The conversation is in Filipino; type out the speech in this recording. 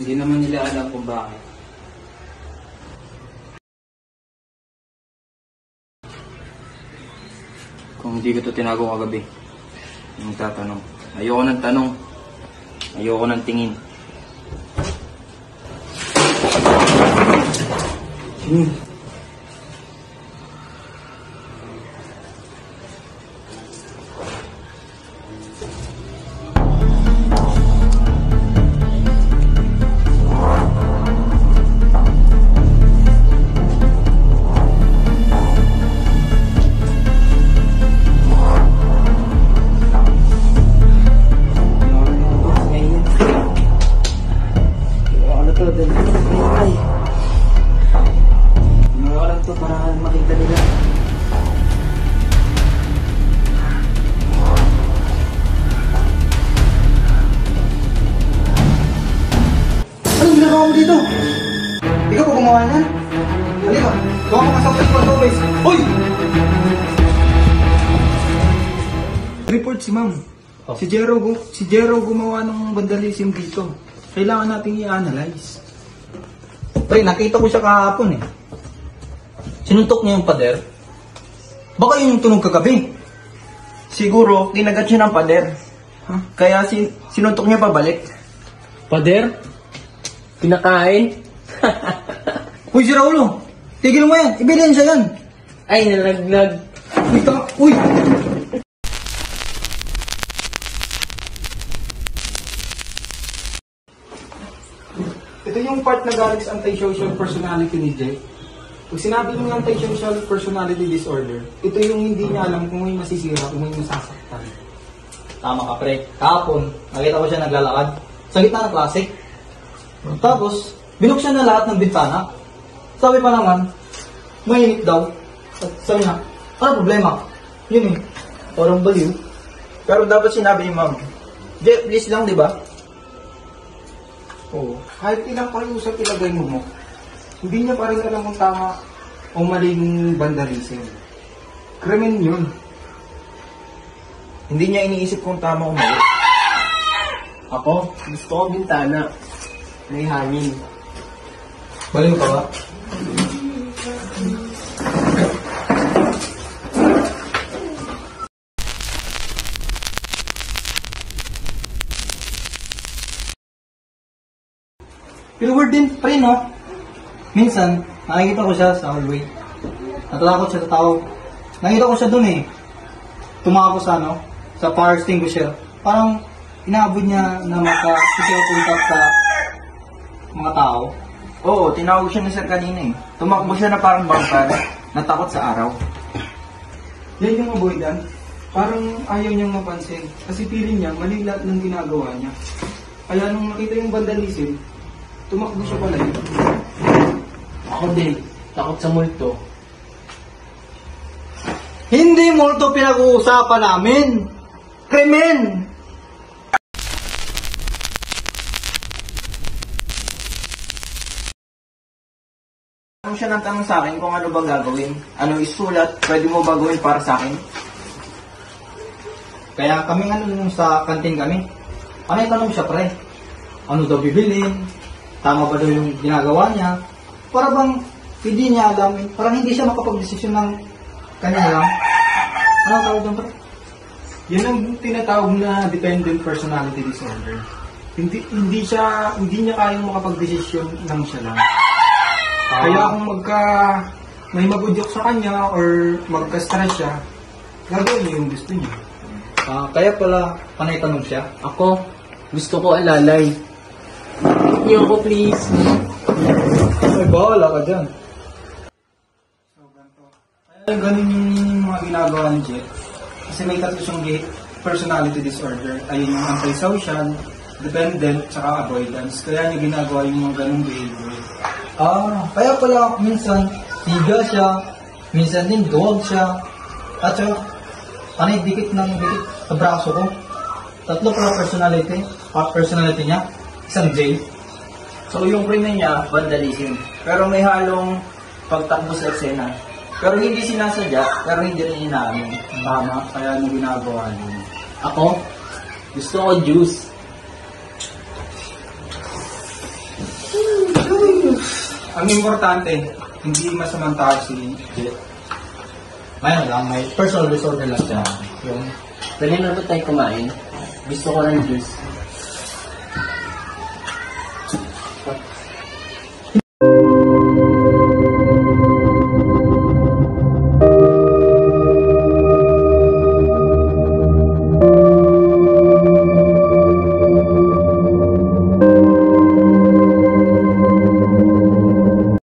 Hindi naman nila alam kung bakit. Kung hindi ko ito tinago kagabi, yung tatanong. Ayoko ng tanong. Ayoko ng tingin. Para makita nila. Anong ginagawa mo dito? Ikaw pa gumawa niyan? Halika, gawa ka masaktan ko ito, guys. Hoy! Report si ma'am. Si Jero gumawa ng vandalism dito. Kailangan nating i-analyze. Pre, nakita ko siya kahapon eh. Sinuntok niya yung pader? Baka yun yung tunog kagabi. Siguro, kinagat siya ng pader. Huh? Kaya sinuntok niya pabalik. Pader? Pinakain? Uy, si Raulo! Tigil mo yan! Ebidensya yan! Ay, nalaglag. Uy! Ito yung part na galing sa antisocial personality ni Jay. Pag sinabi ng antisocial personality disorder, ito yung hindi niya alam kung may masisira, kung may masasaktan. Tama ka, pre. Kahapon, nakita ko siya naglalakad sa gitna ng klase. Tapos, binuksan na lahat ng bintana. Sabi pa naman, mainit daw. At sabi niya, ano problema? Yun eh, parang baliw. Pero dapat sinabi ni ma'am, Jeff, please lang, di ba? Oo. Kahit ilang pakiusap ilagay mo, hindi niya pa rin alam kung tama o maling vandalism. Krimen yun. Hindi niya iniisip kung tama o mali. Ako, gusto ko bintana. May hangin. Baliw ka ba? Pero weird din pa rin, no? Minsan, nakikita ko siya sa hallway. Natatakot siya sa tao. Nakikita ko siya dun eh. Tumakbo sa sa fire extinguisher. Parang inaabot niya na maka-contact sa mga tao. Oo, tinawag siya ni sir kanina eh. Tumakbo siya na parang vampire, natakot sa araw. Yan yung avoidant. Parang ayaw niyang mapansin. Kasi feeling niya, mali lahat ng ginagawa niya. Kaya nung makita yung vandalism, tumakbo siya pala yun. Ako din. Takot sa multo. Hindi multo pinag-uusapan namin! Krimen! Tanong siya ng tanong sa akin kung ano ba gagawin. Ano isulat, pwede mo ba gawin para sa akin? Kaya kami nung sa kantin kami, panay tanong siya pre. Ano daw bibilin? Tama ba daw yung ginagawa niya? Para bang hindi niya alam, parang hindi siya makapag-desisyon ng kanya lang. Ano tawag doon pre? Yan ang tinatawag na dependent personality disorder. Hindi niya kayang makapag-desisyon ng siya lang. Kaya kung may magudyok sa kanya or magka-stress siya, gagawin niya yung gusto niya. Kaya pala panay tanong siya. Ako, gusto ko alalay. Niyo ako, please. Ay, bahala ka dyan. Kaya ganun yung mga ginagawa ni Jet. Kasi may tatlo siyang personality disorder. Ayun yung antisocial, dependent, tsaka avoidance. Kaya niya ginagawa yung mga ganung behavior. Kaya pala minsan higa siya, minsan din duwag siya, at saka panay dikit sa braso ko. Tatlo pala personality niya, isang J. So yung krimen niya, vandalism. Pero may halong pagtakbo sa eksena. Pero hindi sinasadya, pero hindi rin inaamin. Tama, kaya niya ginagawa niya. Ako, gusto ko juice. Ang importante, hindi masamang tao si Jet. Mayroon lang, may personal disorder lang siya. Yung Pwede na ba tayo kumain? Gusto ko ng juice.